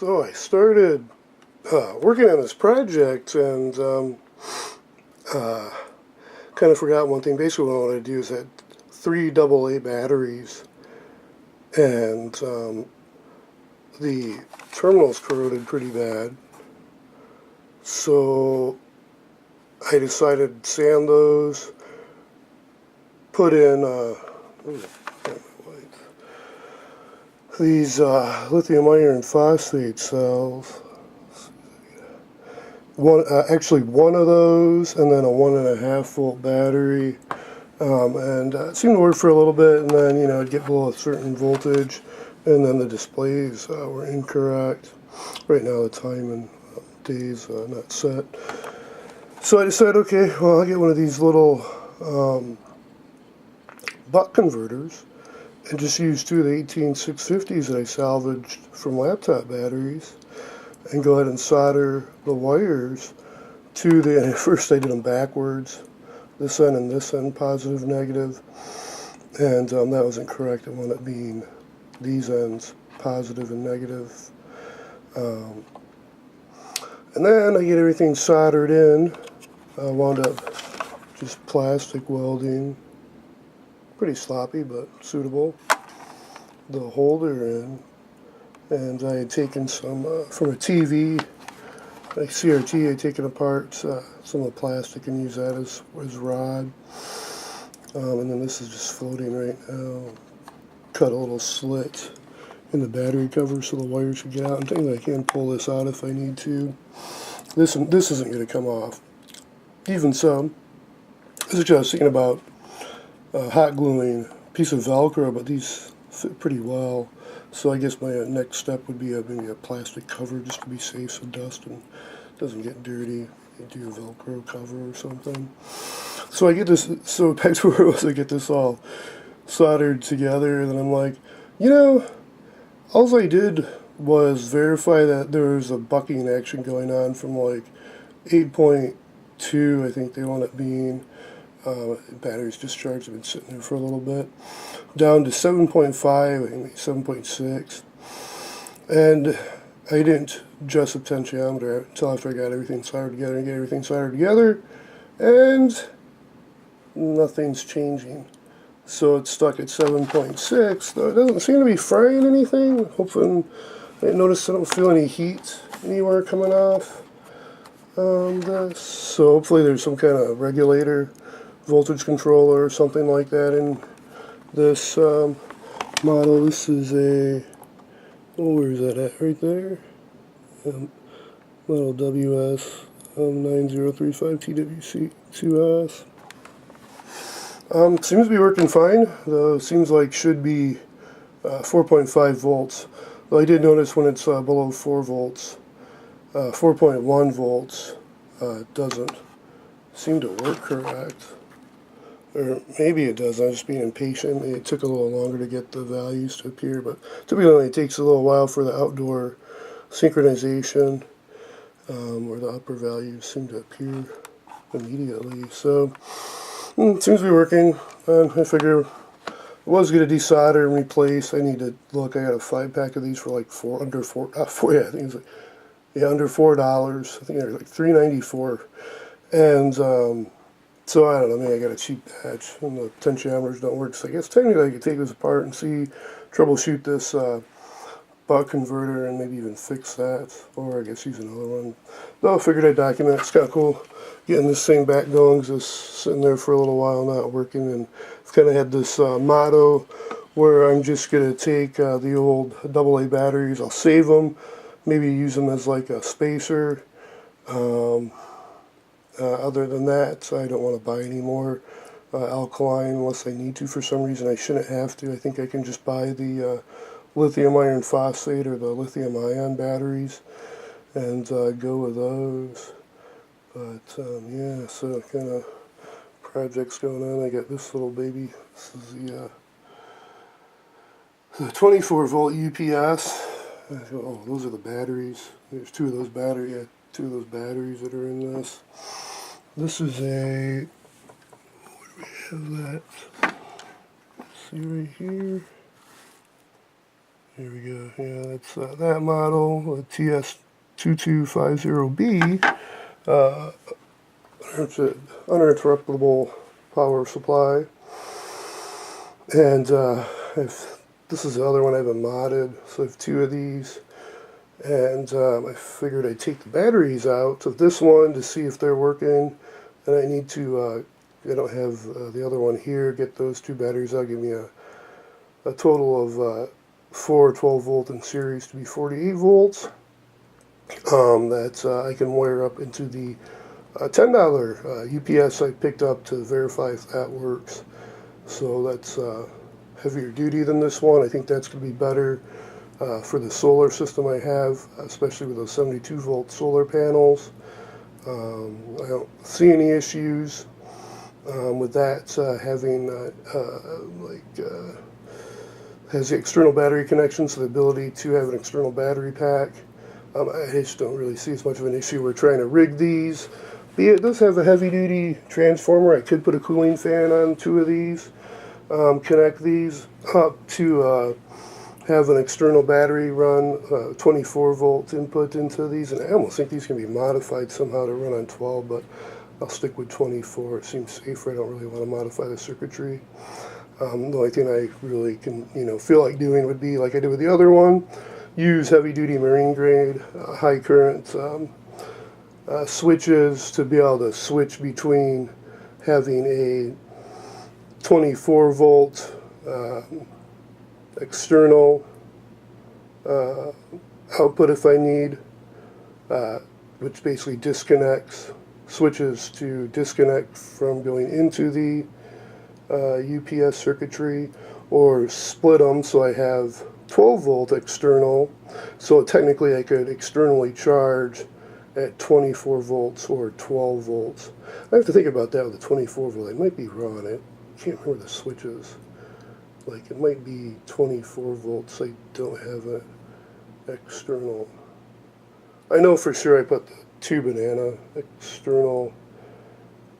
So I started working on this project and kind of forgot one thing. Basically what I wanted to do is had 3 AA batteries, and the terminals corroded pretty bad. So I decided to sand those, put in these lithium iron phosphate cells. Actually one of those, and then a 1.5 volt battery, and it seemed to work for a little bit, and then it'd get below a certain voltage, and then the displays were incorrect. Right now the time and days not set. So I decided, okay, well, I'll get one of these little buck converters and just use 2 of the 18650s that I salvaged from laptop batteries, and go ahead and solder the wires to the, and first I did them backwards, this end and this end, positive, negative, and that wasn't correct. I wanted it being these ends, positive and negative. And then I get everything soldered in. I wound up just plastic welding, pretty sloppy but suitable, the holder in. And I had taken some from a TV, like CRT, I had taken apart some of the plastic and used that as rod. And then this is just floating right now. Cut a little slit in the battery cover so the wires should get out. I'm thinking I can pull this out if I need to. This isn't going to come off. Even so, this is what I was thinking about hot gluing a piece of Velcro, but these fit pretty well. So I guess my next step would be maybe a plastic cover just to be safe so dust doesn't get dirty. You do a Velcro cover or something. So I get this, so back to where I was, I get this all soldered together, and then I'm like, all I did was verify that there was a bucking action going on from like 8.2, I think they want it being. Batteries discharged, have been sitting there for a little bit, down to 7.5, I think 7.6, and I didn't adjust the potentiometer until after I got everything soldered together, and nothing's changing. So it's stuck at 7.6, though it doesn't seem to be frying anything. Hopefully, I notice I don't feel any heat anywhere coming off this. So hopefully there's some kind of regulator, voltage controller or something like that in this model. This is a, where is that at? Right there. Model WS 9035 TWC2S. Seems to be working fine, though. Seems like should be 4.5 volts. Though I did notice when it's below 4 volts, 4.1 volts doesn't seem to work correct. Or maybe it does, I'm just being impatient. It took a little longer to get the values to appear, but typically it takes a little while for the outdoor synchronization, where the upper values seem to appear immediately. So, it seems to be working. I figure I was going to desolder and replace. I need to look, I got a 5-pack of these for like under $4. I think it's like, under $4. I think they're like $3.94. And, so I don't know, maybe I got a cheap batch and the potentiometers don't work. So I guess technically I could take this apart and troubleshoot this buck converter and maybe even fix that, or I guess use another one. Though I figured I'd document it. It's kind of cool getting this thing back going, because it's sitting there for a little while not working, and I've kind of had this motto where I'm just going to take the old AA batteries, I'll save them, maybe use them as like a spacer. Other than that, I don't want to buy any more alkaline unless I need to for some reason. I shouldn't have to. I think I can just buy the lithium iron phosphate or the lithium ion batteries and go with those. But yeah, so kind of projects going on. I got this little baby. This is the 24 volt UPS. Oh, those are the batteries. There's two of those batteries that are in this. This is a, where do we have that? Let's see right here. Here we go. Yeah, that's that model, TS2250B. It's an uninterruptible power supply. And this is the other one I haven't modded, so I have two of these. And I figured I'd take the batteries out of this one to see if they're working. And I need to, I don't have the other one here, get those two batteries out, give me a total of 4 12 volt in series to be 48 volts. That I can wire up into the $10 UPS I picked up to verify if that works. So that's heavier duty than this one. I think that's going to be better for the solar system I have, especially with those 72 volt solar panels. I don't see any issues with that having has the external battery connection, so the ability to have an external battery pack. I just don't really see as much of an issue. We're trying to rig these. But yeah, it does have a heavy-duty transformer. I could put a cooling fan on two of these, connect these up to have an external battery run 24 volt input into these, and I almost think these can be modified somehow to run on 12, but I'll stick with 24. It seems safer. I don't really want to modify the circuitry. The only thing I really can, feel like doing would be like I did with the other one, use heavy-duty marine-grade, high-current switches to be able to switch between having a 24 volt external output if I need, which basically switches to disconnect from going into the UPS circuitry, or split them so I have 12 volt external, so technically I could externally charge at 24 volts or 12 volts. I have to think about that with the 24 volt. I might be wrong. I can't remember the switches. Like, it might be 24 volts. I don't have an external. I know for sure I put the 2 banana external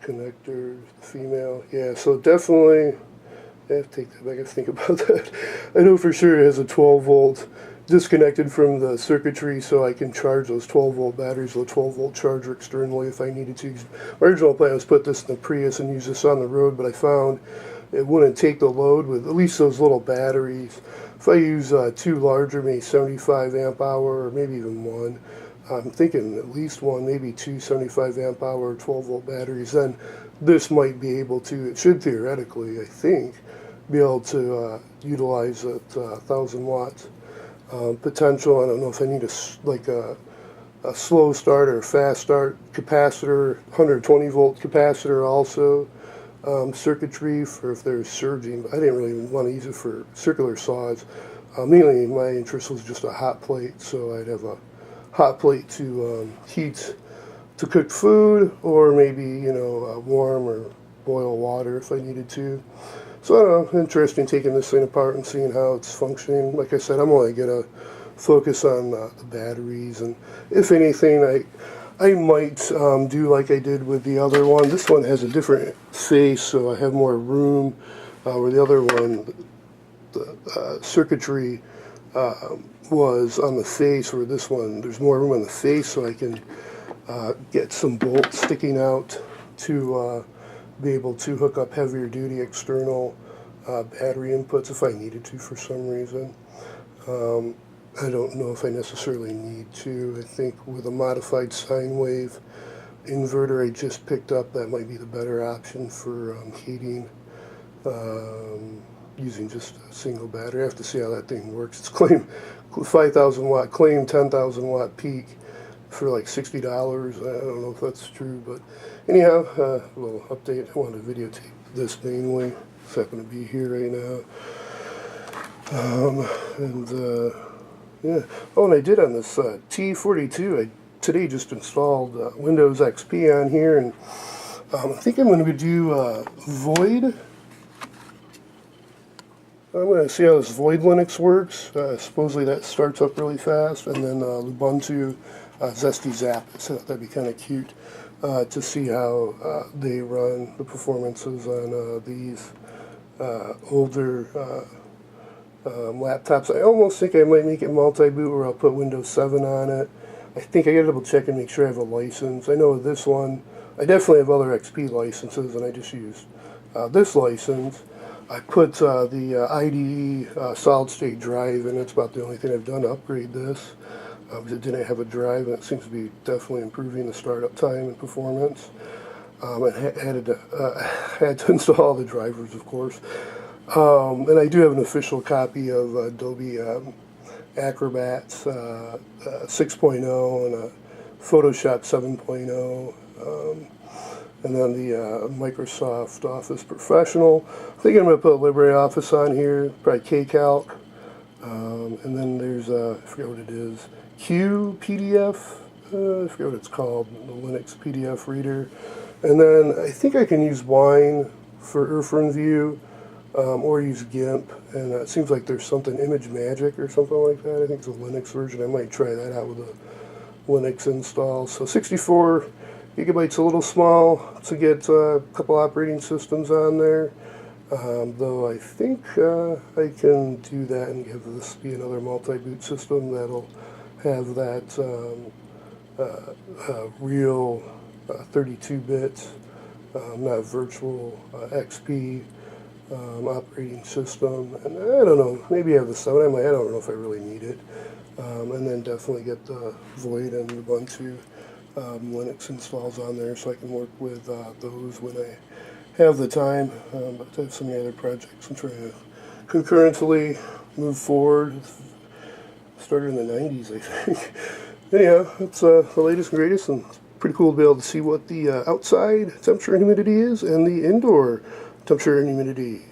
connectors, female. Yeah, so definitely, I have to take that back. I have to think about that. I know for sure it has a 12 volt disconnected from the circuitry, so I can charge those 12 volt batteries with a 12 volt charger externally if I needed to. My original plan was put this in the Prius and use this on the road, but I found it wouldn't take the load with at least those little batteries. If I use two larger, maybe 75 amp hour, or maybe even one, I'm thinking at least one, maybe two 75 amp hour 12 volt batteries, then this might be able to, it should theoretically, I think, be able to utilize that 1,000 watts potential. I don't know if I need a slow start or a fast start capacitor, 120 volt capacitor also, circuitry for if there's surging, but I didn't really want to use it for circular saws. Mainly my interest was just a hot plate, so I'd have a hot plate to heat to cook food, or maybe warm or boil water if I needed to. So I don't know, interesting taking this thing apart and seeing how it's functioning. Like I said, I'm only gonna focus on the batteries, and if anything, I might do like I did with the other one. This one has a different face, so I have more room. Where the other one, the circuitry was on the face, where this one, there's more room on the face, so I can get some bolts sticking out to be able to hook up heavier duty external battery inputs if I needed to for some reason. I don't know if I necessarily need to. I think with a modified sine wave inverter I just picked up, that might be the better option for heating using just a single battery. I have to see how that thing works. It's claimed 5,000 watt, claimed 10,000 watt peak for like $60. I don't know if that's true, but anyhow, a little update. I wanted to videotape this mainly. It's happened to be here right now. Yeah. Oh, and I did on this T42. I today just installed Windows XP on here, and I think I'm going to do Void. I'm going to see how this Void Linux works. Supposedly that starts up really fast, and then Lubuntu Zesty Zap. So that'd be kind of cute to see how they run, the performances on these older laptops. I almost think I might make it multi-boot where I'll put Windows 7 on it. I think I gotta double check and make sure I have a license. I know with this one, I definitely have other XP licenses, and I just used this license. I put the IDE solid-state drive in. That's about the only thing I've done to upgrade this, because it didn't have a drive, and it seems to be definitely improving the startup time and performance. And had to install all the drivers, of course. And I do have an official copy of Adobe Acrobat 6.0 and a Photoshop 7.0. And then the Microsoft Office Professional. I think I'm going to put LibreOffice on here, probably KCalc. And then there's, I forget what it is, QPDF. I forget what it's called, the Linux PDF reader. And then I think I can use Wine for InfernView, or use GIMP. And it seems like there's something, Image Magic or something like that. I think it's a Linux version. I might try that out with a Linux install. So 64 gigabytes, a little small to get a couple operating systems on there, though I think I can do that and have this be another multi-boot system that'll have that real 32-bit, not virtual XP operating system. And I don't know, maybe I have the 7. I don't know if I really need it. And then definitely get the Void and Lubuntu Linux installs on there, so I can work with those when I have the time. But I have so many other projects I'm trying to concurrently move forward. Started in the 90s, I think. Anyhow, it's the latest and greatest, and it's pretty cool to be able to see what the outside temperature and humidity is and the indoor temperature and humidity.